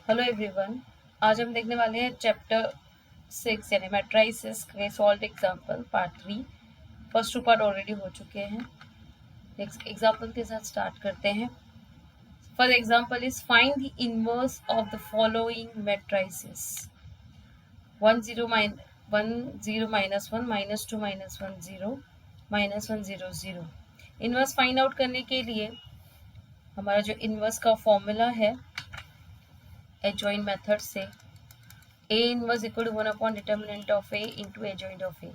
Hello everyone. आज हम देखने वाले हैं चैप्टर 6 यानी मैट्राइसेस के solve example part 3। First two part already हो चुके हैं। नेक्स्ट एग्जांपल के साथ स्टार्ट करते हैं। First example is find the inverse of the following matrices 1 0 -1 0 -1 -2 -1 0 -1 0 0। Inverse find out करने के लिए हमारा जो इनवर्स का फॉर्मूला है एडजॉइंट मेथड से A inverse equal to 1 upon determinant of A into adjoint of A.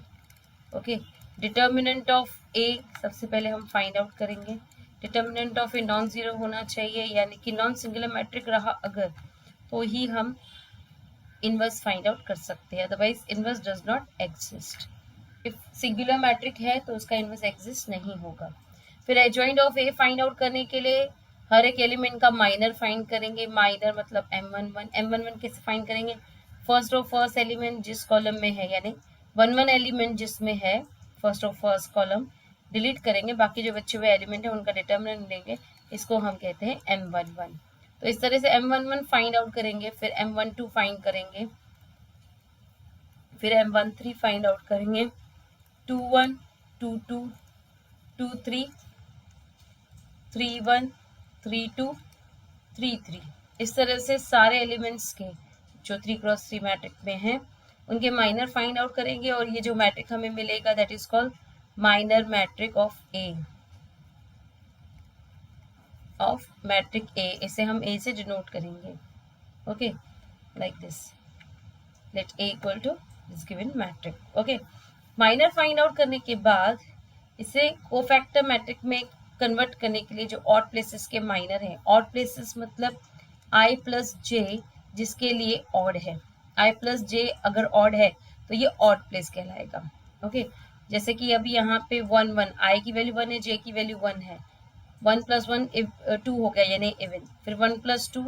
Okay, determinant of A सबसे पहले हम फाइंड आउट करेंगे। Determinant of A non zero होना चाहिए, यानी कि नॉन सिंगुलर मैट्रिक रहा अगर तो ही हम इनवर्स फाइंड आउट कर सकते हैं, otherwise inverse does not exist. If singular matrix है तो उसका इनवर्स एग्जिस्ट नहीं होगा। फिर adjoint of A find out करने के लिए हर एक एलिमेंट का माइनर फाइंड करेंगे। माइनर मतलब M11 कैसे फाइंड करेंगे? फर्स्ट ऑफ फर्स्ट एलिमेंट जिस कॉलम में है, यानी 1 एलिमेंट जिसमें है first of first column delete करेंगे, बाकी जो बचे हुए एलिमेंट है उनका डिटर्मिनेंट लेंगे, इसको हम कहते हैं M11। तो इस तरह से M11 फाइंड आउट करेंगे, फिर M12 फाइंड करेंगे, फिर M13 फाइंड आउट करेंगे, 21 22 23 31 32 33। इस तरह से सारे एलिमेंट्स के जो 3x3 मैट्रिक्स में हैं उनके माइनर फाइंड आउट करेंगे, और ये जो मैट्रिक हमें मिलेगा that is called minor matrix of matrix A. इसे हम ए से डिनोट करेंगे। Okay, like this, let A equal to this given matrix. Okay, minor find out करने के बाद इसे कोफैक्टर मैट्रिक में कन्वर्ट करने के लिए जो ऑड प्लेसेस के माइनर हैं, ऑड प्लेसेस मतलब i प्लस जे जिसके लिए ऑड है, i प्लस जे अगर ऑड है तो ये ऑड प्लेस कहलाएगा। ओके, जैसे कि अभी यहाँ पे 1 1, i की वैल्यू 1 है, j की वैल्यू 1 है, 1 + 1 2 हो गया यानी इवन, फिर 1 + 2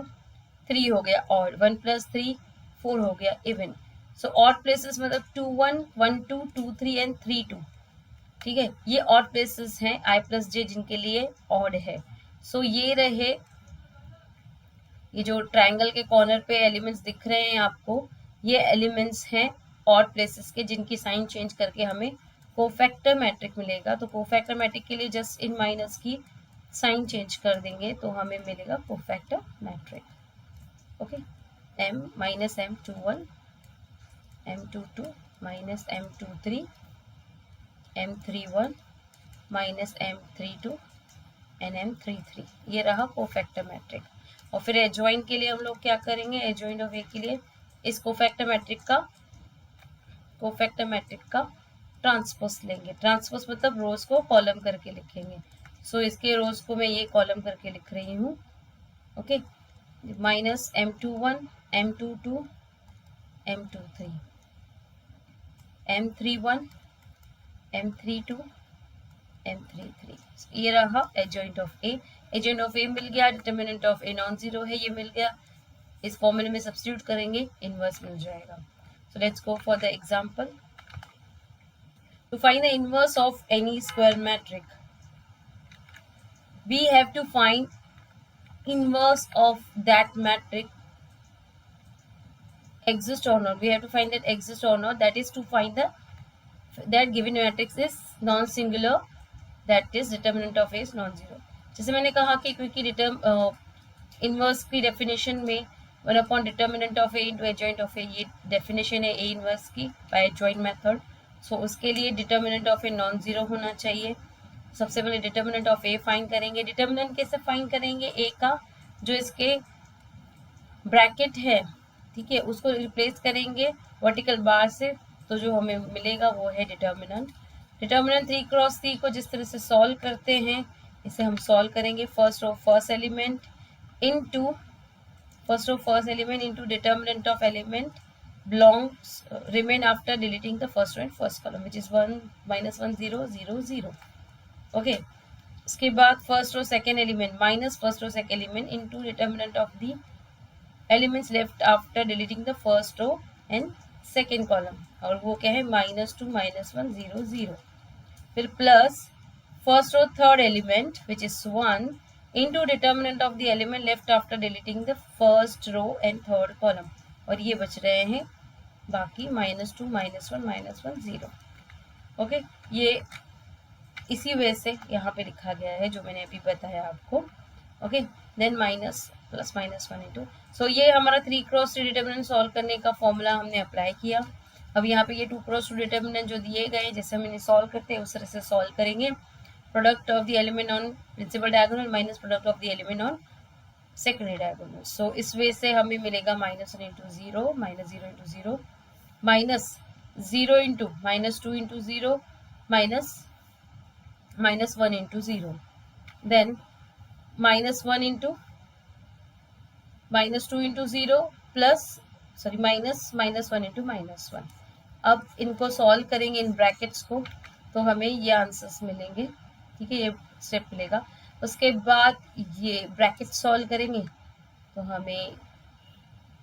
3 हो गया ऑड, 1 + 3 4 हो गया इवन। सो ऑड प्लेसेस मतलब 2 1 1 2 2 3 एंड 3 2। ठीक है, ये ऑड प्लेसेस हैं i प्लस जे जिनके लिए ऑड है। सो ये रहे, ये जो ट्रायंगल के कॉर्नर पे एलिमेंट्स दिख रहे हैं आपको, ये एलिमेंट्स हैं ऑड प्लेसेस के जिनकी साइन चेंज करके हमें कोफैक्टर मैट्रिक मिलेगा। तो कोफैक्टर मैट्रिक के लिए जस्ट इन माइनस की साइन चेंज कर देंगे तो हमें मिलेगा cofactor matrix. Okay, m - M21 M22 - M23 M31 - M32 and M33, ये रहा कोफैक्टर मैट्रिक। और फिर एडजॉइंट के लिए हम लोग क्या करेंगे? एडजॉइंट ऑफ ए के लिए इस कोफैक्टर मैट्रिक का ट्रांसपोज लेंगे। ट्रांसपोज मतलब रोज को कॉलम करके लिखेंगे। सो इसके रोज को मैं ये कॉलम करके लिख रही हूँ। Okay, -M21 M22 M23 M31 M32 M33, ये रहा adjoint of A. Adjoint of A मिल गया, determinant of A non zero है, ये मिल गया, इस फॉर्मूले में सब्स्टिट्यूट करेंगे, इनवर्स मिल जाएगा। So let's go for the example. To find the inverse of any square matrix we have to find inverse of that matrix exist or not. We have to find that exist or not, that is to find that given matrix is non singular, that is determinant of A is non zero। जैसे मैंने कहा कि क्योंकि inverse की definition में 1 upon determinant of A into adjoint of A, ये definition है A inverse की बाय एडजॉइंट मेथड। सो उसके लिए determinant of A non zero होना चाहिए। सबसे पहले डिटर्मिनेंट ऑफ ए फाइंड करेंगे। डिटर्मिनेंट कैसे फाइंड करेंगे? ए का जो इसके ब्रैकेट है, ठीक है, उसको रिप्लेस करेंगे वर्टिकल बार से, तो जो हमें मिलेगा वो है डिटर्मिनेंट। डिटर्मिनेंट 3x3 को जिस तरह से सॉल्व करते हैं इसे हम सॉल्व करेंगे। First of first element into determinant of element belongs remain after deleting the first row and first column which is 1 -1 0 0 0। Okay, इसके बाद first row second element minus first row second element into determinant of the elements left after deleting the first row and second column, और वो क्या है -2 -1 0 0। फिर plus first row third element which is 1 into determinant of the element left after deleting the first row and third column, और ये बच रहे हैं बाकी -2 -1 -1 0। ओके, ये इसी वजह से यहाँ पे लिखा गया है जो मैंने अभी बताया आपको। Okay, then minus plus -1 into, so ये हमारा 3x3 डिटर्मिनेंट सॉल्व करने का फॉर्मूला हमने अप्लाई किया। अब यहाँ पे ये 2x2 डिटर्मिनेंट जो दिए गए जैसे हम इन्हें सॉल्व करते हैं उस तरह से सॉल्व करेंगे। Product of the element on principal diagonal minus product of the element on secondary diagonal. So इस वे से हमें मिलेगा -1 into 0 -0 into 0 minus 0 into -2 into 0 minus -1 into 0, then -1 into -2 into 0 plus sorry -1 into -1। अब इनको solve करेंगे in brackets को तो हमें ये आंसर्स मिलेंगे। ठीक है, ये स्टेप मिलेगा। उसके बाद ये ब्रैकेट सॉल्व करेंगे तो हमें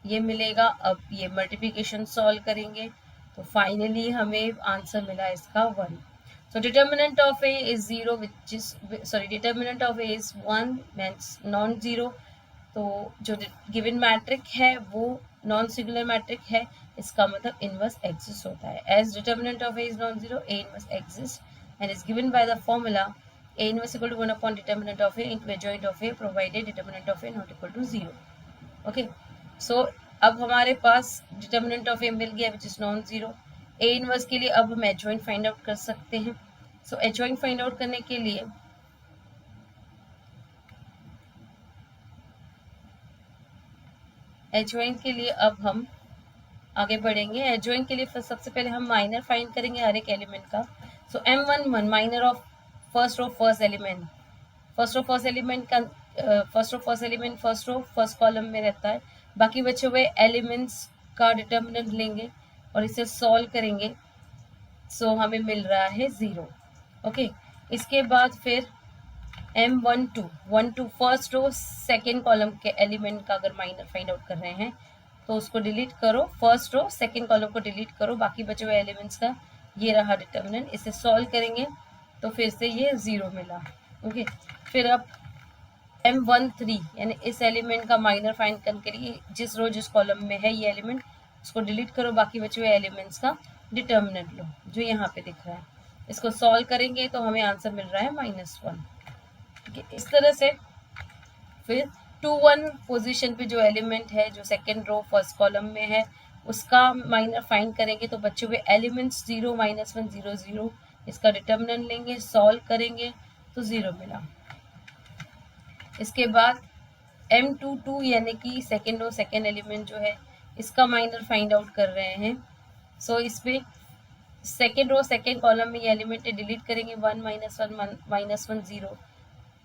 ये मिलेगा। अब ये मल्टीप्लिकेशन सॉल्व करेंगे तो फाइनली हमें आंसर मिला इसका 1। So determinant of A is 0 which is determinant of A is 1 means non-zero। तो जो गिवन मैट्रिक है वो नॉन सिंगुलर मैट्रिक है, इसका मतलब इनवर्स एग्जिस्ट होता है। As determinant of A is non-zero, A inverse exists and is given by the formula A inverse equal to 1 upon determinant of A into adjoint of A provided determinant of A not equal to 0। Okay, so अब हमारे पास determinant of A मिल गया which is non-zero। A inverse के लिए अब हम adjoint find out कर सकते हैं। सो एडजॉइंट फाइंड आउट करने के लिए अब हम आगे बढ़ेंगे। एडजॉइंट के लिए सबसे पहले हम माइनर फाइंड करेंगे हर एक एलिमेंट का। So M11 minor of first row first element first row first column में रहता है। बाकी बचे हुए एलिमेंट्स का डिटर्मिनेंट लेंगे और इसे सॉल्व करेंगे। सो हमें मिल रहा है 0। ओके, इसके बाद फिर M12 first row second column के एलिमेंट का अगर माइनर फाइंड आउट कर रहे हैं तो उसको डिलीट करो, फर्स्ट रो सेकेंड कॉलम को डिलीट करो, बाकी बचे हुए एलिमेंट्स का ये रहा डिटर्मिनेंट। इसे सॉल्व करेंगे तो फिर से ये 0 मिला। ओके, फिर अब M13 यानी इस एलिमेंट का माइनर फाइंड करने के लिए जिस रो जिस कॉलम में है ये एलिमेंट उसको डिलीट करो, बाकी बचे हुए एलिमेंट्स का डिटर्मिनेंट लो जो यहाँ पे दिख रहा है। इसको सॉल्व करेंगे तो हमें आंसर मिल रहा है -1। ठीक है, इस तरह से फिर 2-1 पोजीशन पे जो एलिमेंट है जो सेकेंड रो फर्स्ट कॉलम में है उसका माइनर फाइंड करेंगे तो बचे हुए एलिमेंट्स 0 -1 0 0 इसका डिटर्मिनेंट लेंगे, सॉल्व करेंगे तो 0 मिला। इसके बाद M22 यानी कि सेकेंड रो सेकेंड एलिमेंट जो है इसका माइनर फाइंड आउट कर रहे हैं। सो इसमें सेकेंड रो सेकेंड कॉलम में ये एलिमेंट डिलीट करेंगे 1 -1 0।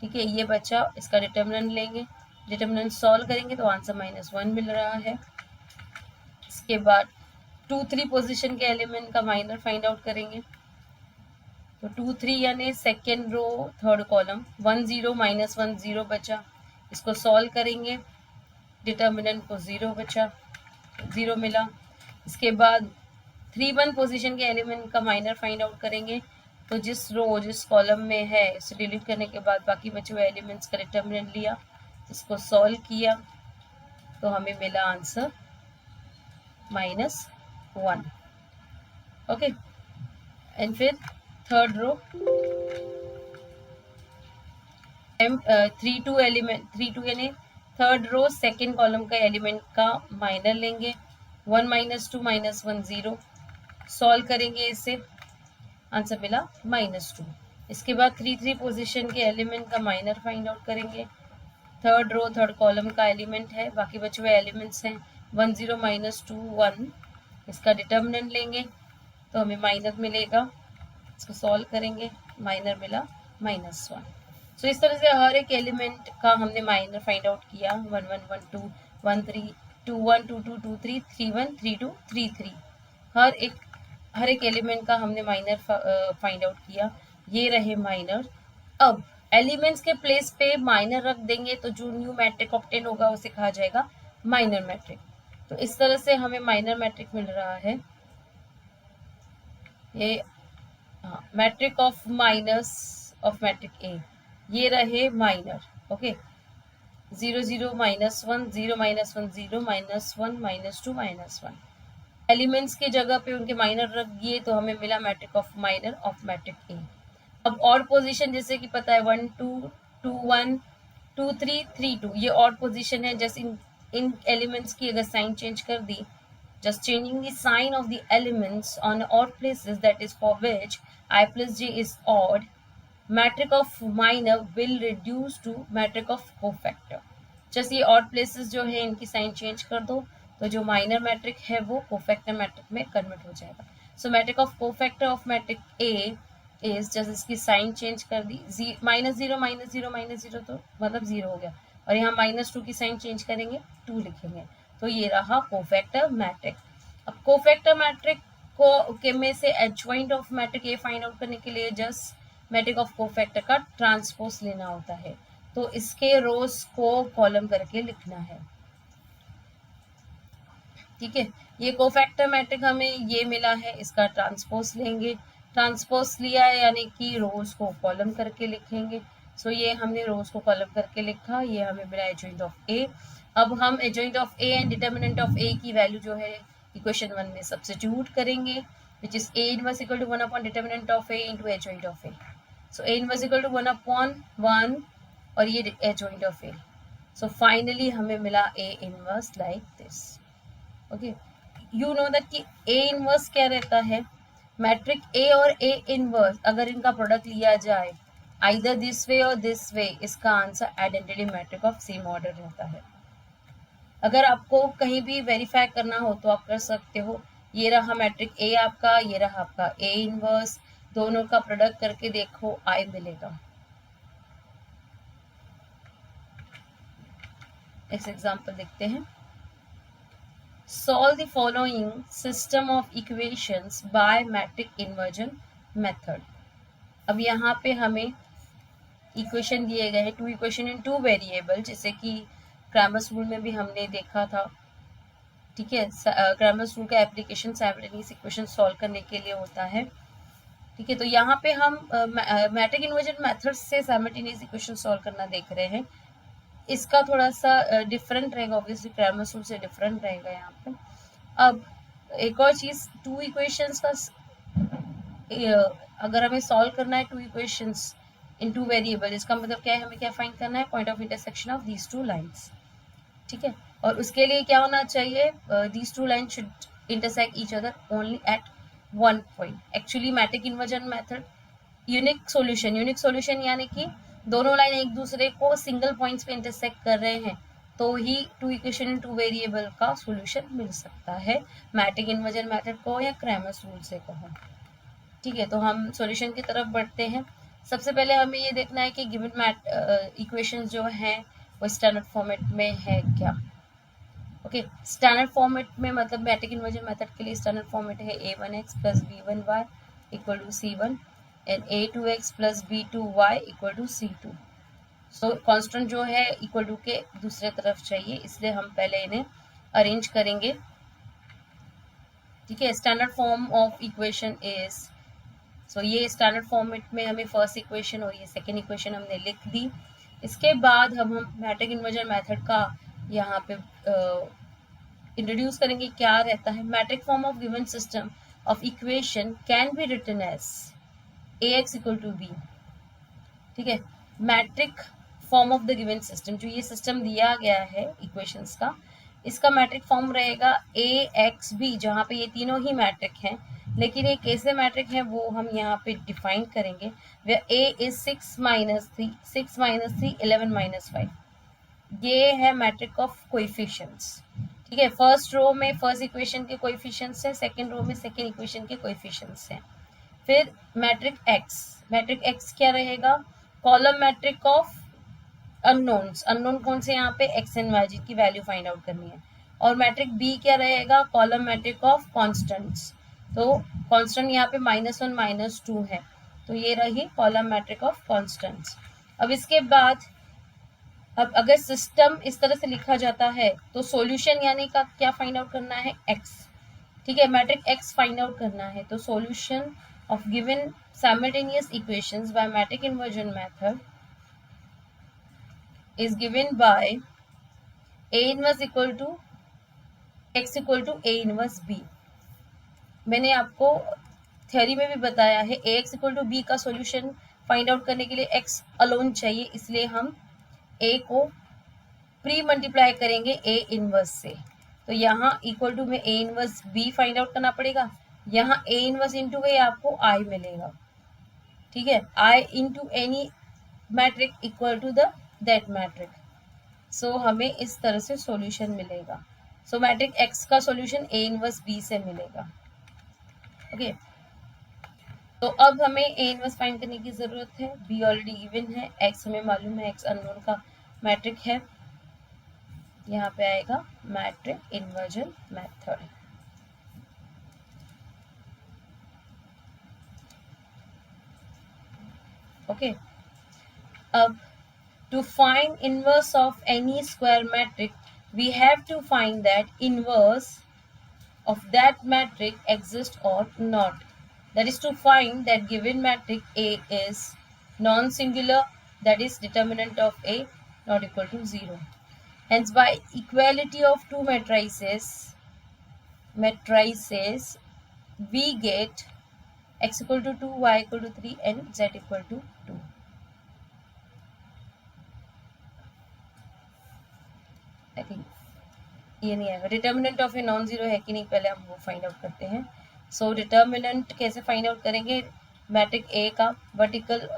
ठीक है, ये बचा, इसका डिटर्मिनेंट लेंगे, डिटर्मिनेंट सॉल्व करेंगे तो आंसर -1 मिल रहा है। इसके बाद 2-3 पोजीशन के एलिमेंट का माइनर फाइंड आउट करेंगे तो 2-3 यानी सेकेंड रो थर्ड कॉलम 1 0 -1 0 बचा, इसको सॉल्व करेंगे, डिटर्मिनेंट को 0 बचा, 0 मिला। इसके बाद 3-1 पोजीशन के एलिमेंट का माइनर फाइंड आउट करेंगे तो जिस रो जिस कॉलम में है इसे डिलीट करने के बाद बाकी बचे हुए एलिमेंट्स का डिटर्मिनेंट लिया, इसको सॉल्व किया तो हमें मिला आंसर -1। ओके, एंड फिर थर्ड रो M32 एलिमेंट 32 यानी थर्ड रो सेकेंड कॉलम का एलिमेंट का माइनर लेंगे 1 -2 -1 0, सॉल्व करेंगे, इसे आंसर मिला -2। इसके बाद 3-3 पोजीशन के एलिमेंट का माइनर फाइंड आउट करेंगे। थर्ड रो थर्ड कॉलम का एलिमेंट है, बाकी बचे हुए एलिमेंट्स हैं 1 0 -2 1, इसका डिटर्मिनेंट लेंगे तो हमें माइनर मिलेगा, इसको सॉल्व करेंगे, माइनर मिला -1। सो इस तरह से हर एक एलिमेंट का हमने माइनर फाइंड आउट किया 1 1 1 2 1 3 2 1 2 2 2 3 3 1 3 2 3 3 हर एक एलिमेंट का हमने माइनर फाइंड आउट किया। ये रहे माइनर। अब एलिमेंट्स के प्लेस पे माइनर रख देंगे तो जो न्यू मैट्रिक ऑब्टेन होगा उसे कहा जाएगा माइनर मैट्रिक। तो इस तरह से हमें माइनर मैट्रिक मिल रहा है। ये matrix of minus of matrix A, ये रहे माइनर। ओके, 0 0 -1 0 -1 0 -1 -2 -1 एलिमेंट्स की जगह पे उनके माइनर रख दिए तो हमें मिला matrix of minor of matrix A. अब ऑड पोजीशन जैसे कि पता है 1 2 2 1 2 3 3 2 ये ऑड पोजीशन है। जैसे इन एलिमेंट्स की अगर साइन चेंज कर दी, just changing the sign of the elements on odd places, that is for which I plus j is odd, matrix of minor will reduce to matrix of cofactor। जैसे ये odd places जो है इनकी sign change कर दो तो जो minor matric है वो कोफैक्टर मैट्रिक में कन्वर्ट हो जाएगा। So matrix of cofactor of matrix A is, जैसे इसकी साइन चेंज कर दी, -0 -0 तो मतलब 0 हो गया, और यहाँ -2 की साइन चेंज करेंगे 2 लिखेंगे, तो ये रहा कोफैक्टर मैट्रिक। अब कोफैक्टर मैट्रिक को के में से adjoint of matrix A find out करने के लिए जस्ट मैट्रिक ऑफ कोफैक्टर का ट्रांसपोज लेना होता है, तो इसके रोज को कॉलम करके लिखना है। ठीक है, ये कोफैक्टर मैट्रिक हमें ये मिला है, इसका ट्रांसपोज लेंगे, ट्रांसपोज लिया है यानी कि रोज को कॉलम करके लिखेंगे। सो ये हमने रोज को कॉलम करके लिखा, ये हमें मिला एडजॉइंट ऑफ ए। अब हम adjoint of A and determinant of A की वैल्यू जो है इक्वेशन 1 में सब्स्टिट्यूट करेंगे, which is A inverse equal to 1 upon determinant of A into adjoint of A. So A inverse equal to 1 upon 1 और ये adjoint of A. So finally हमें मिला A inverse like this. Okay, you know that कि A inverse क्या रहता है, matric ए और A inverse अगर इनका प्रोडक्ट लिया जाए आइदर दिस वे और दिस वे, इसका answer identity matrix of same order रहता है। अगर आपको कहीं भी वेरीफाई करना हो तो आप कर सकते हो, ये रहा मैट्रिक ए आपका, ये रहा आपका ए इनवर्स, दोनों का प्रोडक्ट करके देखो आई मिलेगा। इस एग्जांपल देखते हैं। Solve the following system of equations by matrix inversion method। अब यहाँ पे हमें इक्वेशन दिए गए हैं, 2 इक्वेशन इन 2 वेरिएबल, जैसे कि क्रैमर्स रूल में भी हमने देखा था। ठीक है, क्रैमर्स रूल का एप्लीकेशन साइमल्टेनियस इक्वेशन सॉल्व करने के लिए होता है। ठीक है, तो यहाँ पे हम मैट्रिक इन्वर्जन मेथड से साइमल्टेनियस इक्वेशन सॉल्व करना देख रहे हैं। इसका थोड़ा सा डिफरेंट रहेगा, ऑब्वियसली क्रैमर्स रूल से डिफरेंट रहेगा यहाँ पे। अब एक और चीज, 2 इक्वेशंस का अगर हमें सॉल्व करना है 2 इक्वेशंस इन 2 वेरिएबल, इसका मतलब क्या है, हमें क्या फाइंड करना है, point of intersection of these 2 lines. ठीक है, और उसके लिए क्या होना चाहिए, these 2 line should intersect each other only at 1 point. Actually matrix inversion method unique solution यानी कि दोनों लाइन एक दूसरे को सिंगल पॉइंट्स पे इंटरसेक्ट कर रहे हैं तो ही 2 इक्वेशन इन 2 वेरिएबल का सॉल्यूशन मिल सकता है, मैट्रिक इन्वर्जन मेथड को या क्रैमर्स रूल से कहो। ठीक है, तो हम सॉल्यूशन की तरफ बढ़ते हैं। सबसे पहले हमें ये देखना है कि गिवन इक्वेशन जो है वो स्टैंडर्ड फॉर्मेट में है क्या। ओके, स्टैंडर्ड फॉर्मेट में मतलब मैट्रिक इन्वर्जन मेथड के लिए स्टैंडर्ड फॉर्मेट है a1x plus b1y equal to c1 and a2x plus b2y equal to c2। So constant जो है इक्वल टू के दूसरे तरफ चाहिए, इसलिए हम पहले इन्हें अरेंज करेंगे। ठीक है, standard form of equation is, so ये स्टैंडर्ड फॉर्मेट में हमें फर्स्ट इक्वेशन और ये सेकेंड इक्वेशन हमने लिख दी। इसके बाद हम मैट्रिक इन्वर्जन मेथड का यहाँ पे इंट्रोड्यूस करेंगे। क्या रहता है, matrix form of given system of equation can be written as ax equal to b। ठीक है, matrix form of the given system, जो ये सिस्टम दिया गया है इक्वेशंस का, इसका मैट्रिक फॉर्म रहेगा ax b, जहाँ पे ये तीनों ही मैट्रिक हैं, लेकिन ये कैसे मैट्रिक है वो हम यहाँ पे डिफाइन करेंगे। वे a इज 6 - 3 6 - 3 11 - 5, ये है मैट्रिक ऑफ कोएफिशिएंट्स। ठीक है, फर्स्ट रो में फर्स्ट इक्वेशन के कोएफिशिएंट्स हैं, सेकंड रो में सेकंड इक्वेशन के कोएफिशिएंट्स हैं। फिर मैट्रिक एक्स क्या रहेगा, column matrix of unknowns, unknown कौन से यहाँ पे एक्स एंड वाई, जिनकी वैल्यू फाइंड आउट करनी है। और मैट्रिक बी क्या रहेगा, कॉलम मैट्रिक ऑफ कॉन्स्टेंट्स, तो कॉन्स्टेंट यहाँ पे -1 -2 है, तो ये रही कॉलम मैट्रिक ऑफ कॉन्स्टेंट्स। अब इसके बाद अब अगर सिस्टम इस तरह से लिखा जाता है तो सॉल्यूशन यानी का क्या फाइंड आउट करना है, एक्स। ठीक है, मैट्रिक एक्स फाइंड आउट करना है, तो solution of given simultaneous equations by matrix inversion method is given by A inverse equal to X equal to A inverse B. मैंने आपको थ्योरी में भी बताया है A X equal to B का सॉल्यूशन फाइंड आउट करने के लिए एक्स अलोन चाहिए, इसलिए हम ए को प्री मल्टीप्लाई करेंगे ए इनवर्स से। तो यहाँ इक्वल टू में A inverse B find out करना पड़ेगा, यहाँ ए इनवर्स इंटू ए आपको आई मिलेगा, ठीक है, I into any matrix equal to the that matrix. So हमें इस तरह से सॉल्यूशन मिलेगा। सो मैट्रिक एक्स का सॉल्यूशन ए इनवर्स बी से मिलेगा। ओके, तो अब हमें ए इनवर्स फाइंड करने की जरूरत है। बी ऑलरेडी गिवन है, एक्स हमें मालूम है, एक्स अननोन का मैट्रिक है। यहाँ पे आएगा मैट्रिक इन्वर्जन मेथड। ओके, अब to find inverse of any square matrix, we have to find that inverse of that matrix exists or not. That is to find that given matrix A is non-singular, that is determinant of A not equal to 0. Hence by equality of two matrices we get x equal to 2, y equal to 3 and z equal to 2. I think ये नहीं आएगा। Determinant of A non zero है कि नहीं, पहले हम वो find out करते हैं। सो डिटर्मिनेंट कैसे फाइंड आउट करेंगे, मैट्रिक ए का वर्टिकल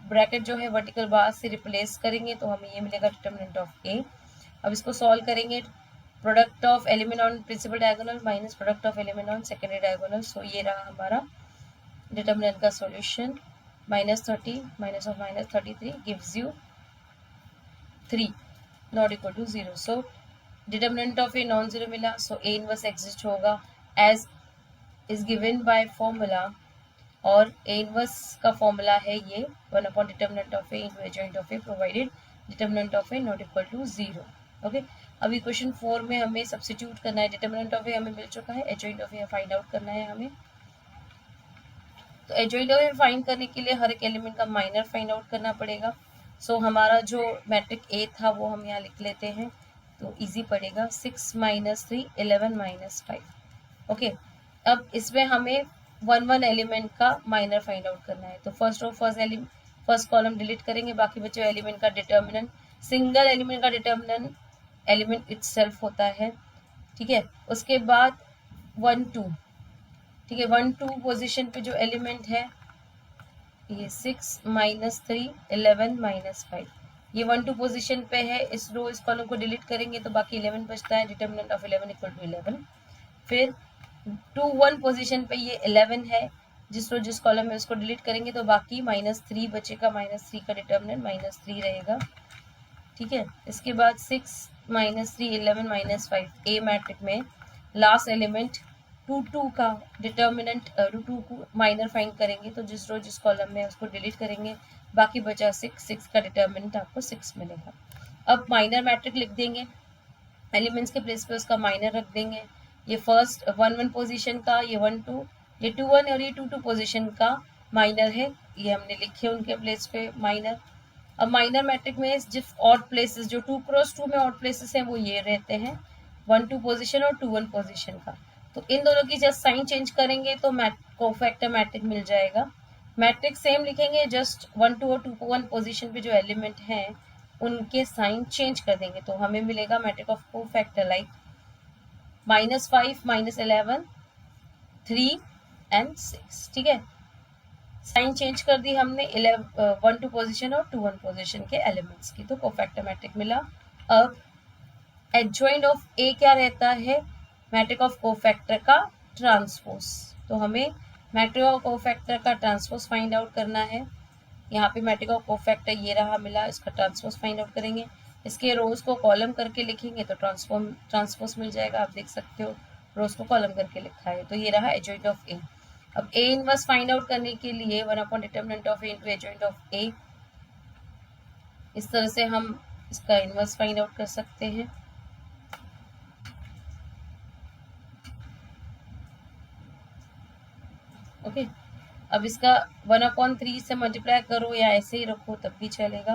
ब्रैकेट जो है वर्टिकल बार से रिप्लेस करेंगे तो हमें ये मिलेगा डिटर्मिनेंट ऑफ ए। अब इसको सॉल्व करेंगे, product of element on principal diagonal minus product of element on secondary diagonal. So ये रहा हमारा डिटर्मिनेंट का solution. -30 minus of -33 gives you 3 not equal to 0। So determinant of A non zero मिला, so A inverse exist होगा as is given by formula, और A inverse का formula है ये 1 upon determinant of A into adjoint of A provided determinant of A not equal to 0। Okay, अभी question 4 में हमें substitute करना है। डिटर्मिनेंट ऑफ ए हमें मिल चुका है, adjoint of A find out करना है हमें। तो एडजॉइंट ऑफ ए फाइंड करने के लिए हर एक एलिमेंट का माइनर फाइंड आउट करना पड़ेगा। सो हमारा जो मैट्रिक ए था वो हम यहाँ लिख लेते हैं, तो इजी पड़ेगा। 6 - 3 11 - 5। ओके, अब इसमें हमें 1 एलिमेंट का माइनर फाइंड आउट करना है। तो फर्स्ट कॉलम डिलीट करेंगे, बाकी बचे एलिमेंट का डिटर्मिनेंट, सिंगल एलिमेंट का डिटर्मिनेंट एलिमेंट इटसेल्फ होता है, ठीक है। उसके बाद 1 2, ठीक है, 1 2 पोजिशन पे जो एलिमेंट है ये 6 - 3 11 - 5, ये 1 2 पोजीशन पे है। इस रो इस कॉलम को डिलीट करेंगे तो बाकी 11 बचता है, डिटर्मिनेंट ऑफ 11 इक्वल टू 11। फिर 2 1 पोजीशन पे ये 11 है, जिस रो जिस कॉलम में उसको डिलीट करेंगे तो बाकी -3 बचेगा, -3 का डिटर्मिनेंट -3 रहेगा, ठीक है। इसके बाद 6 - 3 11 - 5 ए मैट्रिक में लास्ट एलिमेंट 2 2 का डिटर्मिनेंट 2 को माइनर फाइंड करेंगे, तो जिस रो जिस कॉलम में उसको डिलीट करेंगे, बाकी बचा 6 का डिटर्मिनेंट आपको 6 मिलेगा। अब माइनर मैट्रिक लिख देंगे, एलिमेंट्स के प्लेस पे उसका माइनर रख देंगे। ये फर्स्ट 1 1 पोजीशन का, ये 1 2, ये 2 1 और ये 2 2 पोजीशन का माइनर है, ये हमने लिखे उनके प्लेस पे माइनर। अब माइनर मैट्रिक में जिस ऑड प्लेसेस, जो 2 क्रॉस 2 में ऑड प्लेसेस हैं वो ये रहते हैं, 1 2 पोजीशन और 2 1 पोजीशन का। तो इन दोनों की जस्ट साइन चेंज करेंगे तो कोफैक्टर मैट्रिक मिल जाएगा। मैट्रिक सेम लिखेंगे, जस्ट 1 2 और 2 1 पोजीशन पे जो एलिमेंट हैं उनके साइन चेंज कर देंगे, तो हमें मिलेगा matric of cofactor like -5 -11 3 and 6, ठीक है। साइन चेंज कर दी हमने 1 2 पोजीशन और 2 1 पोजीशन के एलिमेंट्स की, तो कोफैक्टर मैट्रिक मिला। अब एडजॉइंट ऑफ ए क्या रहता है, मैट्रिक ऑफ कोफैक्टर का ट्रांसपोज। तो हमें मैट्रिक ऑफ कोफैक्टर का ट्रांसपोज फाइंड आउट करना है। यहाँ पे मैट्रिक ऑफ कोफैक्टर ये रहा मिला, इसका ट्रांसपोज फाइंड आउट करेंगे, इसके रोज को कॉलम करके लिखेंगे तो ट्रांसपोज मिल जाएगा। आप देख सकते हो रोज को कॉलम करके लिखा है, तो ये रहा एडजॉइंट ऑफ ए। अब ए इनवर्स फाइंड आउट करने के लिए 1 upon determinant of A into adjoint of A, इस तरह से हम इसका इनवर्स फाइंड आउट कर सकते हैं। ओके, अब इसका 1/3 से मल्टीप्लाई करो या ऐसे ही रखो तब भी चलेगा।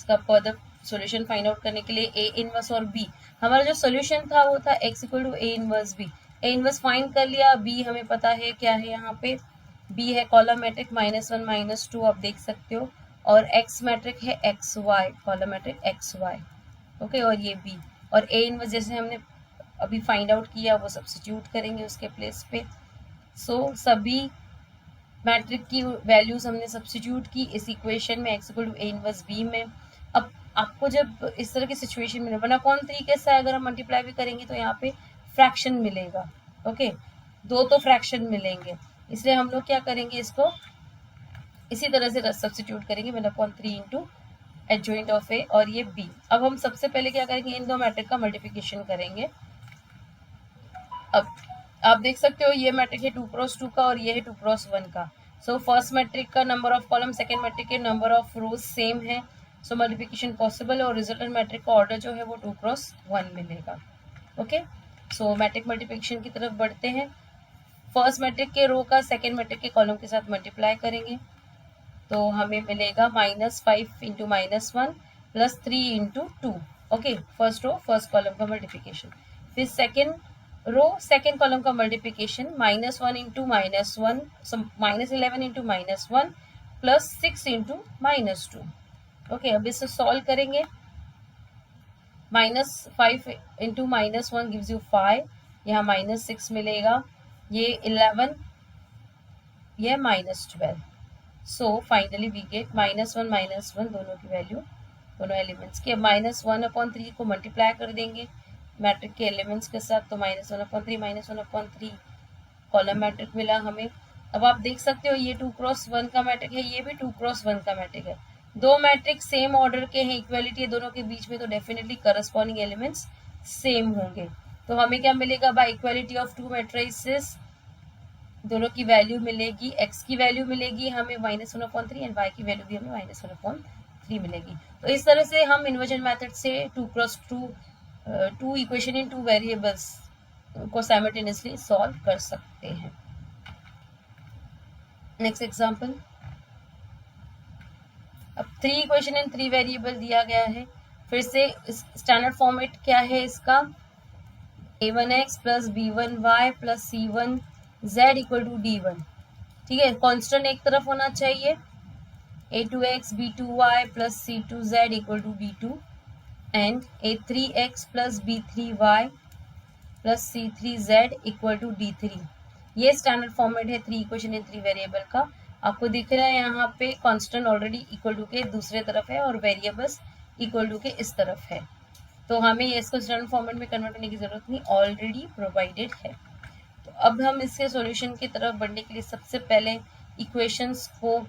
इसका फर्दर सॉल्यूशन फाइंड आउट करने के लिए ए इनवर्स और बी, हमारा जो सॉल्यूशन था वो था x equal to A inverse B. A inverse find कर लिया, बी हमें पता है क्या है, यहाँ पे बी है कॉलम मैट्रिक -1 -2 आप देख सकते हो, और एक्स मैट्रिक है X Y, column matrix X Y. Okay, और ये बी और ए इनवर्स जैसे हमने अभी फाइंड आउट किया वो सब्स्टिट्यूट करेंगे उसके प्लेस पे। सो सभी मैट्रिक की वैल्यूज हमने सब्स्टिट्यूट की इस इक्वेशन में x equal to A inverse B में। अब आपको जब इस तरह की सिचुएशन में 1/3 तरीके से अगर हम मल्टीप्लाई भी करेंगे तो यहाँ पे फ्रैक्शन मिलेगा। ओके, दो तो फ्रैक्शन मिलेंगे, इसलिए हम लोग क्या करेंगे, इसको इसी तरह से सब्स्टिट्यूट करेंगे 1/3 इंटू एडजॉइंट ऑफ ए और ये बी। अब हम सबसे पहले क्या करेंगे, इन दो मैट्रिक का मल्टीप्लिकेशन करेंगे। अब आप देख सकते हो ये मैट्रिक है 2x2 का और ये है 2x1 का। सो फर्स्ट मैट्रिक का number of column, second matrix के नंबर ऑफ रोज सेम है, सो मल्टीप्लिकेशन पॉसिबल, और रिजल्टेंट मैट्रिक का ऑर्डर जो है वो 2x1 मिलेगा। ओके, सो मैट्रिक मल्टीप्लिकेशन की तरफ बढ़ते हैं। फर्स्ट मैट्रिक के रो का सेकेंड मैट्रिक के कॉलम के साथ मल्टीप्लाई करेंगे तो हमें मिलेगा -5 into -1 plus 3 into 2। Okay, first row first column का मल्टीप्लिकेशन, फिर सेकेंड रो सेकेंड कॉलम का multiplication -1 into -1, -11 into -1 plus 6 into -2। Okay, अब इसे सॉल्व करेंगे। -5 इंटू -1 गिव्स यू 5, यहाँ -6 मिलेगा, ये 11, यह -12। सो फाइनली वी गेट -1 दोनों की वैल्यू, दोनों एलिमेंट्स की। अब -1/3 को मल्टीप्लाई कर देंगे मैट्रिक के एलिमेंट्स के साथ, तो -1/3 कॉलम मैट्रिक मिला हमें। अब आप देख सकते हो ये 2x1 का मैट्रिक है, ये भी 2x1 का मैट्रिक है, दो मैट्रिक सेम ऑर्डर के हैं, इक्वलिटी है दोनों के बीच में, तो डेफिनेटली करस्पॉन्डिंग एलिमेंट्स सेम होंगे। तो हमें क्या मिलेगा, bye equality of to matrices दोनों की वैल्यू मिलेगी, x की वैल्यू मिलेगी हमें -1/3 एंड y की वैल्यू भी हमें -1/3 मिलेगी। तो इस तरह से हम इन्वर्जन मेथड से 2 इक्वेशन इन 2 वेरिएबल्स को साइमल्टेनियसली सॉल्व कर सकते हैं। नेक्स्ट एग्जांपल, अब 3 इक्वेशन इन 3 वेरिएबल दिया गया है। फिर से स्टैंडर्ड फॉर्मेट क्या है इसका, a1x plus b1y plus c1z equal to d1। ठीक है, कांस्टेंट एक तरफ होना चाहिए, a2x b2y plus c2z equal to d2 and a3x plus b3y plus c3z equal to d3। ये स्टैंडर्ड फॉर्मेट है 3 इक्वेशन इन 3 वेरिएबल का। आपको दिख रहा है यहाँ पे कांस्टेंट ऑलरेडी इक्वल टू के दूसरे तरफ है और वेरिएबल्स इक्वल टू के इस तरफ है, तो हमें इसको स्टैंडर्ड फॉर्मेट में कन्वर्ट करने की जरूरत नहीं, ऑलरेडी प्रोवाइडेड है। तो अब हम इसके सॉल्यूशन की तरफ बढ़ने के लिए सबसे पहले इक्वेशंस को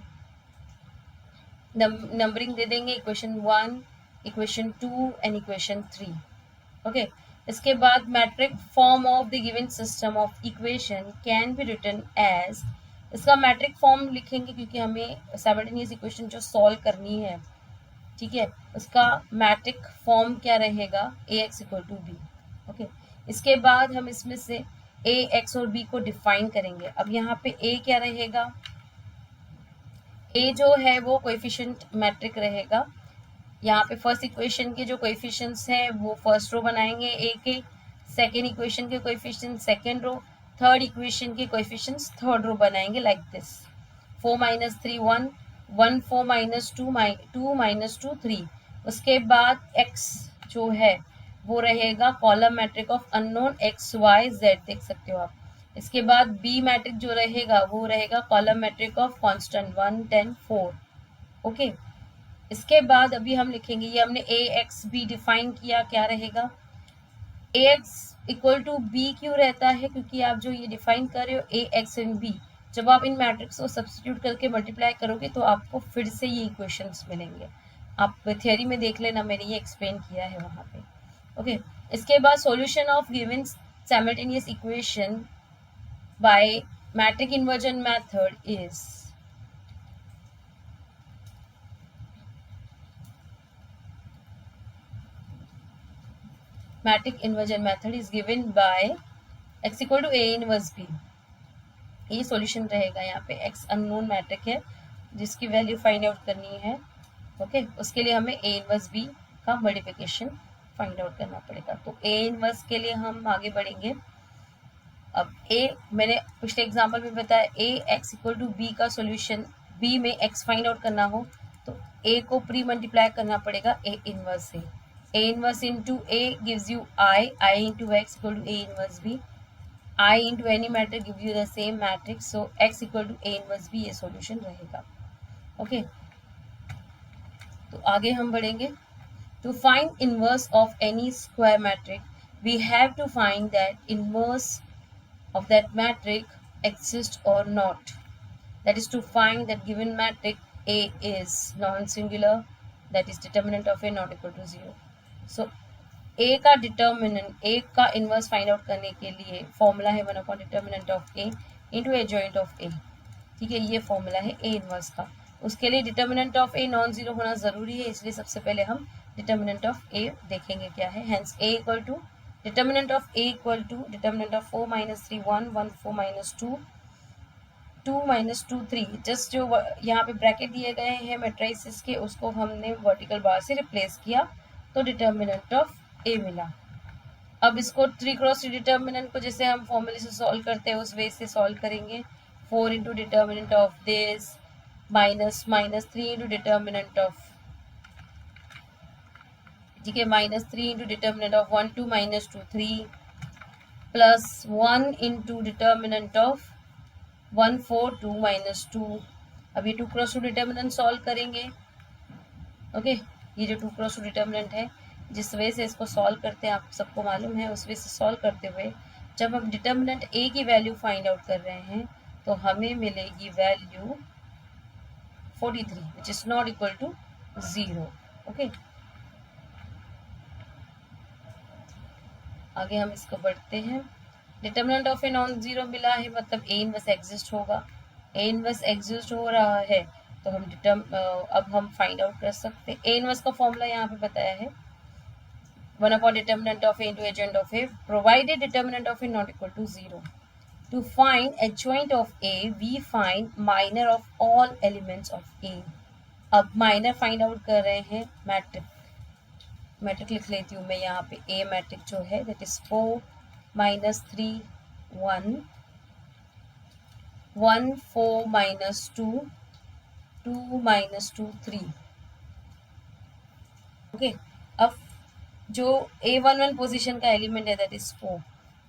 नंबरिंग दे देंगे, equation 1, equation 2 and equation 3। Okay, इसके बाद matrix form of the given system of equation can be written as, इसका मैट्रिक फॉर्म लिखेंगे क्योंकि हमें साइमल्टेनियस इक्वेशन जो सॉल्व करनी है, ठीक है, उसका मैट्रिक फॉर्म क्या रहेगा, ax equal to b। Okay, इसके बाद हम इसमें से a, x और b को डिफाइन करेंगे। अब यहाँ पे a क्या रहेगा, a जो है वो कोएफिशिएंट मैट्रिक रहेगा। यहाँ पे फर्स्ट इक्वेशन के जो कोएफिशिएंट्स हैं वो फर्स्ट रो बनाएंगे a के, सेकेंड इक्वेशन के coefficient second row, third equation के कोएफिशिएंट्स थर्ड रो बनाएंगे लाइक दिस। 4 - 3 1, 1 4 - 2 2 -2 3। उसके बाद x जो है वो रहेगा column matrix of unknown x y z, देख सकते हो आप। इसके बाद b मैट्रिक जो रहेगा वो रहेगा column matrix of constant 1 10 4। Okay, इसके बाद अभी हम लिखेंगे, ये हमने a x b डिफाइन किया, क्या रहेगा, ax इक्वल टू b क्यों रहता है, क्योंकि आप जो ये डिफाइन कर रहे हो a x एंड b, जब आप इन मैट्रिक्स को सब्स्टिट्यूट करके मल्टीप्लाई करोगे तो आपको फिर से ये इक्वेशंस मिलेंगे। आप थियोरी में देख लेना, मैंने ये एक्सप्लेन किया है वहाँ पे। ओके, इसके बाद solution of given simultaneous equation by matrix inversion method is, matrix inversion method is given by x equal to a inverse b। ये सॉल्यूशन रहेगा। यहाँ पे x अननोन मैट्रिक है जिसकी वैल्यू फाइंड आउट करनी है, ओके, उसके लिए हमें ए इनवर्स बी का मल्टीप्लिकेशन फाइंड आउट करना पड़ेगा। तो ए इनवर्स के लिए हम आगे बढ़ेंगे। अब ए, मैंने पिछले एग्जाम्पल में बताया ए एक्स इक्वल टू बी का सोल्यूशन, बी में एक्स फाइंड आउट करना हो तो ए को प्री मल्टीप्लाई करना पड़ेगा ए इनवर्स से। A inverse into A gives you I into X equal to A inverse B, I into any matrix give you the same matrix, so X equal to A inverse B ये solution रहेगा। Okay, तो आगे हम बढ़ेंगे। To find inverse of any square matrix, we have to find that inverse of that matrix exists or not. That is to find that given matrix A is non-singular, that is determinant of A not equal to 0. So A का determinant, A का inverse find out करने के लिए formula है 1 upon determinant of A into adjoint of A। ठीक है, ये formula है ए इनवर्स का। उसके लिए determinant of A non zero होना जरूरी है, इसलिए सबसे पहले हम डिटर्मिनेंट ऑफ ए देखेंगे क्या है। Hence A equal to determinant of A equal to determinant of 4 minus 3 1 1 4 minus 2 2 minus 2 3। Just जो यहाँ पे ब्रैकेट दिए गए हैं मैट्रिसेस के, उसको हमने वर्टिकल बार से रिप्लेस किया तो डिटर्मिनेंट ऑफ ए मिला। अब इसको 3 क्रॉस 3 डिटर्मिनेंट को जैसे हम फॉर्मूले से सॉल्व करते हैं उस वे से सॉल्व करेंगे। 4 into determinant of this minus minus 3 into determinant of, ठीक है, minus 3 into determinant of 1 2 minus 2 3 plus 1 into determinant of 1 4 2 minus 2। अब ये 2 क्रॉस 2 डिटर्मिनेंट सॉल्व करेंगे। ओके, ये जो 2 क्रॉस 2 डिटर्मिनेंट है जिस वे से इसको सॉल्व करते हैं आप सबको मालूम है, उस वे से सॉल्व करते हुए जब हम डिटर्मिनेंट ए की वैल्यू फाइंड आउट कर रहे हैं तो हमें मिलेगी value 43 which is not equal to 0। Okay, आगे हम इसको बढ़ते हैं। Determinant of A non zero मिला है, मतलब ए इनवर्स एग्जिस्ट होगा। ए इनवर्स एग्जिस्ट हो रहा है तो हम अब हम फाइंड आउट कर सकते हैं। ए इनवर्स का फॉर्मूला यहाँ पे बताया है 1 upon determinant of A into adjoint of A, provided determinant of A not equal to 0. To find adjoint of A, we find minor of all elements of A. अब minor find out कर रहे हैं matric लिख लेती हूँ मैं यहाँ पे। A मैट्रिक जो है that is 4 minus 3 1 1 4 minus 2 2 minus 2 3। Okay, अब जो A11 पोजीशन का एलिमेंट है दैट इज 4,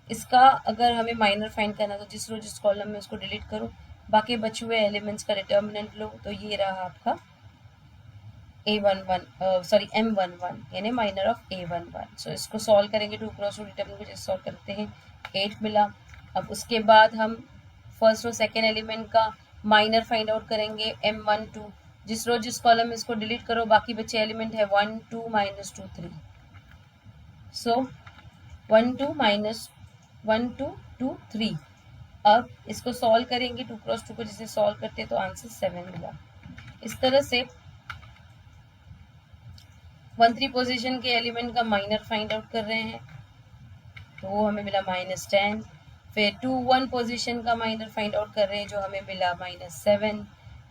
इसका अगर हमें माइनर फाइंड करना तो जिस रो जिस कॉलम में उसको डिलीट करो, बाकी बचे हुए एलिमेंट्स का डिटर्मिनेंट लो, तो ये रहा आपका M11 यानी माइनर ऑफ A11। सो इसको सॉल्व करेंगे 2 क्रॉस 2 डिटर्मिनेंट को सॉल्व करते हैं 8 मिला। अब उसके बाद हम फर्स्ट और सेकेंड एलिमेंट का माइनर फाइंड आउट करेंगे M12, जिस रो जिस कॉलम में इसको डिलीट करो, बाकी बचे एलिमेंट है 1 2 माइनस 2 3। सो 1 2 माइनस 1 2 2 3। अब इसको सॉल्व करेंगे 2 क्रॉस 2 को जिसे सॉल्व करते हैं तो आंसर 7 मिला। इस तरह से 1 3 पोजीशन के एलिमेंट का माइनर फाइंड आउट कर रहे हैं तो वो हमें मिला -10। फिर 2 1 पोजीशन का माइनर फाइंड आउट कर रहे हैं जो हमें मिला -7।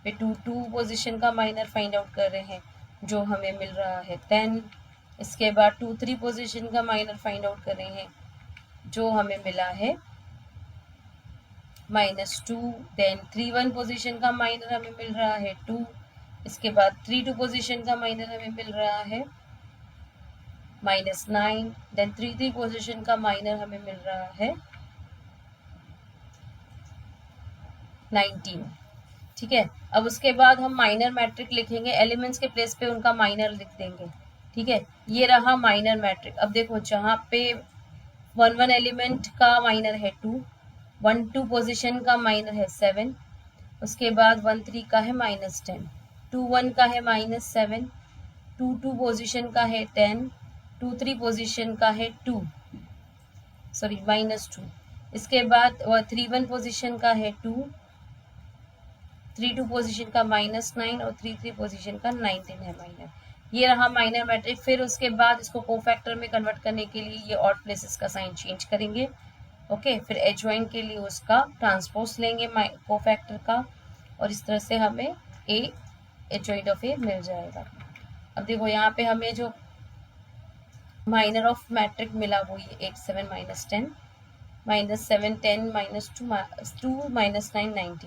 फिर 2 2 पोजीशन का माइनर फाइंड आउट कर रहे हैं जो हमें मिल रहा है 10। इसके बाद 2 3 पोजीशन का माइनर फाइंड आउट कर रहे हैं जो हमें मिला है -2। देन 3 1 पोजीशन का माइनर हमें मिल रहा है 2। इसके बाद 3 2 पोजीशन का माइनर हमें मिल रहा है -9। देन 3 3 पोजीशन का माइनर हमें मिल रहा है 19। ठीक है, अब उसके बाद हम माइनर मैट्रिक लिखेंगे, एलिमेंट्स के प्लेस पे उनका माइनर लिख देंगे। ठीक है, ये रहा माइनर मैट्रिक। अब देखो जहाँ पे 1 1 एलिमेंट का माइनर है 2, 1 2 पोजीशन का माइनर है 7, उसके बाद 1 3 का है -10, 2 1 का है -7, 2 2 पोजीशन का है 10, 2 3 पोजीशन का है -2। इसके बाद 3 1 पोजीशन का है 2, 3 2 पोजीशन का -9 और 3 3 पोजीशन का 19 है माइनर। ये रहा माइनर मैट्रिक। फिर उसके बाद इसको कोफैक्टर में कन्वर्ट करने के लिए ये ऑड प्लेसेस का साइन चेंज करेंगे। ओके, फिर एडजॉइंट के लिए उसका ट्रांसपोज लेंगे कोफैक्टर का, और इस तरह से हमें ए एडजॉइंट ऑफ ए मिल जाएगा। अब देखो यहाँ पे हमें जो माइनर ऑफ मैट्रिक मिला वो ये 8 7 माइनस 10 माइनस 7 10 माइनस 2 माइनस 9 19।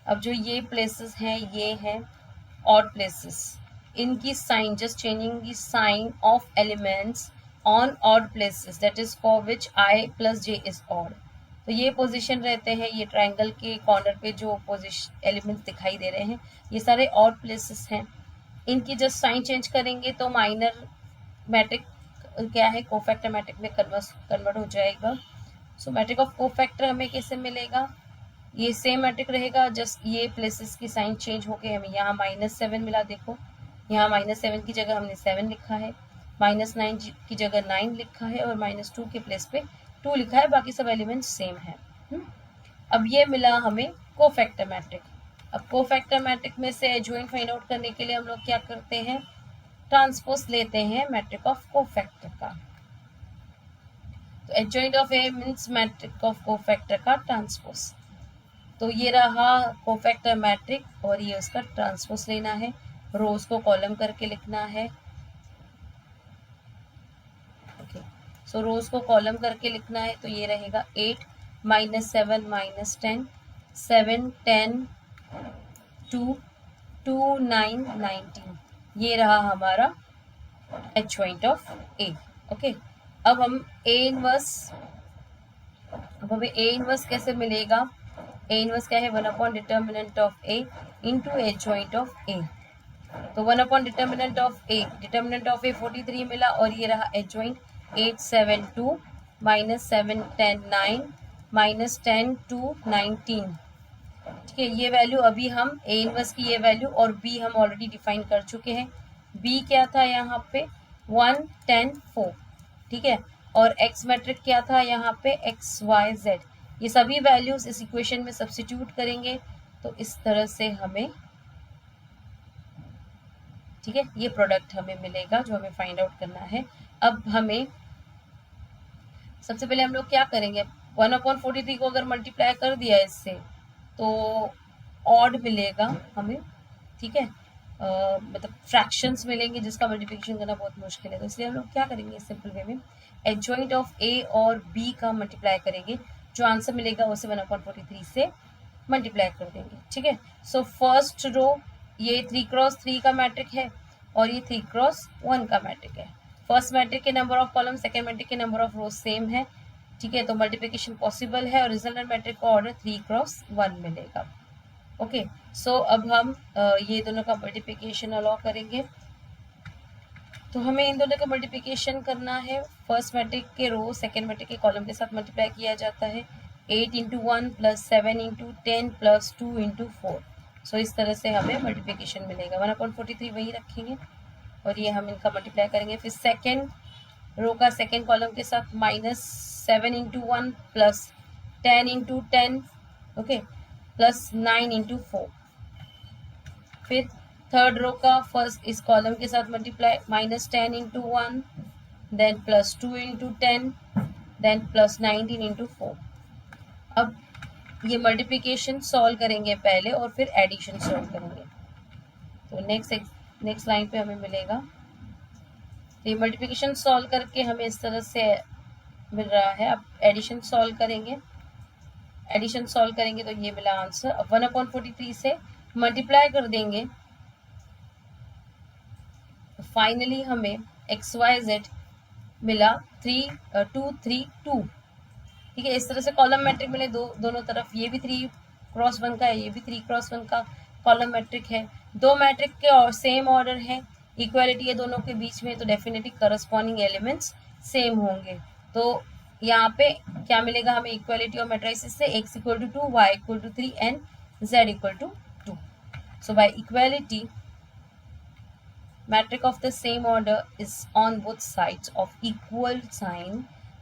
अब जो ये प्लेसेस हैं ये हैं ऑड प्लेसेस, इनकी sign just changing the sign of elements on odd places that is for which I plus J is odd. तो ये पोजीशन रहते हैं, ये ट्राइंगल के कॉर्नर पे जो पोजीशन एलिमेंट्स दिखाई दे रहे हैं ये सारे ऑड प्लेसेस हैं, इनकी जस्ट साइन चेंज करेंगे तो माइनर मैट्रिक क्या है कोफैक्टर मैट्रिक में कन्वर्ट हो जाएगा। सो मैट्रिक ऑफ कोफैक्टर हमें कैसे मिलेगा, ये सेम मैट्रिक रहेगा, जस्ट ये प्लेसेस की साइन चेंज होके हमें यहाँ -7 मिला। देखो यहाँ -7 की जगह हमने 7 लिखा है, -9 की जगह 9 लिखा है और -2 के प्लेस पे 2 लिखा है, बाकी सब एलिमेंट सेम है। अब ये मिला हमें कोफैक्टर मैट्रिक। अब कोफैक्टर मैट्रिक में से एडजॉइंट फाइंड आउट करने के लिए हम लोग क्या करते हैं, ट्रांसपोज लेते हैं मैट्रिक ऑफ कोफैक्टर का। तो adjoint of A means matrix of cofactor का ट्रांसपोज। तो ये रहा कोफैक्टर मैट्रिक और ये उसका ट्रांसपोज लेना है, रोज को कॉलम करके लिखना है। ओके, सो रोज को कॉलम करके लिखना है तो ये रहेगा 8 -7 -10 7 10 2 2 9 19। ये रहा हमारा एडजॉइंट ऑफ ए। ओके, अब हमें ए इनवर्स कैसे मिलेगा, ए इनवर्स क्या है 1 determinant of A into adjoint of A. तो 1 डिटर्मिनेंट ऑफ ए 43 मिला और ये रहा एडजॉइंट 8 7 2 -7 10 9 -10 2 19। ठीक है, ये वैल्यू अभी हम ए इनवर्स की ये वैल्यू और बी हम ऑलरेडी डिफाइन कर चुके हैं। बी क्या था यहाँ पे 1 10 4। ठीक है, और एक्स मैट्रिक क्या था यहाँ पे एक्स वाई जेड। ये सभी वैल्यूज इस इक्वेशन में सब्स्टिट्यूट करेंगे तो इस तरह से हमें, ठीक है, ये प्रोडक्ट हमें मिलेगा जो हमें फाइंड आउट करना है। अब हमें सबसे पहले हम लोग क्या करेंगे, 1/43 को अगर मल्टीप्लाई कर दिया इससे तो ऑड मिलेगा हमें। ठीक है, मतलब फ्रैक्शंस मिलेंगे जिसका मल्टीप्लिकेशन करना बहुत मुश्किल है, तो इसलिए हम लोग क्या करेंगे सिंपल वे में एडजॉइंट ऑफ ए और बी का मल्टीप्लाई करेंगे, जो आंसर मिलेगा उसे 1/43 से मल्टीप्लाई कर देंगे। ठीक है, सो फर्स्ट रो ये 3x3 का मैट्रिक है और ये 3x1 का मैट्रिक है। फर्स्ट मैट्रिक के number of column second matrix के नंबर ऑफ रोज सेम है। ठीक है, तो मल्टीप्लिकेशन पॉसिबल है और रिजल्टेंट मैट्रिक का ऑर्डर 3x1 मिलेगा। ओके, सो अब हम ये दोनों का मल्टीप्लिकेशन अलाउ करेंगे। तो हमें इन दोनों का मल्टीप्लिकेशन करना है, फर्स्ट मैट्रिक के रो सेकेंड मैट्रिक के कॉलम के साथ मल्टीप्लाई किया जाता है। 8 × 1 + 7 × 10 + 2 × 4। सो इस तरह से हमें मल्टीप्लिकेशन मिलेगा। 1/43 वही रखेंगे और ये हम इनका मल्टीप्लाई करेंगे। फिर सेकेंड रो का सेकेंड कॉलम के साथ -7 × 1 + 10 × 10, ओके, + 9 × 4। फिर थर्ड रो का फर्स्ट इस कॉलम के साथ मल्टीप्लाई -10 × 1 देन +2 × 10 देन +19 × 4। अब ये मल्टीप्लिकेशन सॉल्व करेंगे पहले और फिर एडिशन सॉल्व करेंगे। तो नेक्स्ट लाइन पे हमें मिलेगा, ये मल्टीप्लिकेशन सॉल्व करके हमें इस तरह से मिल रहा है। अब एडिशन सॉल्व करेंगे, तो ये मिला आंसर। अब 1/43 से मल्टीप्लाई कर देंगे, फाइनली हमें XYZ मिला 2 3 2। ठीक है, इस तरह से कॉलम मैट्रिक मिले दोनों तरफ, ये भी 3x1 का है, ये भी 3x1 का कॉलम मैट्रिक है। दो मैट्रिक के और सेम ऑर्डर है, इक्वालिटी है दोनों के बीच में, तो डेफिनेटली करस्पॉन्डिंग एलिमेंट्स सेम होंगे। तो यहाँ पे क्या मिलेगा हमें इक्वालिटी और मैट्रिसेस से, x = 2 y = 3 and z = 2। So by equality metric of the same order is on both sides of equal sign.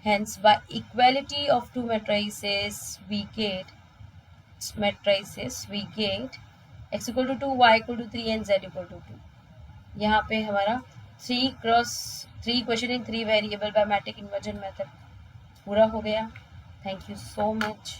Hence, by equality of two matrices, we get x = 2, y = 3 and z = 2. यहाँ पे हमारा 3x3 question in 3 variable by matrix inversion method पूरा हो गया। Thank you so much.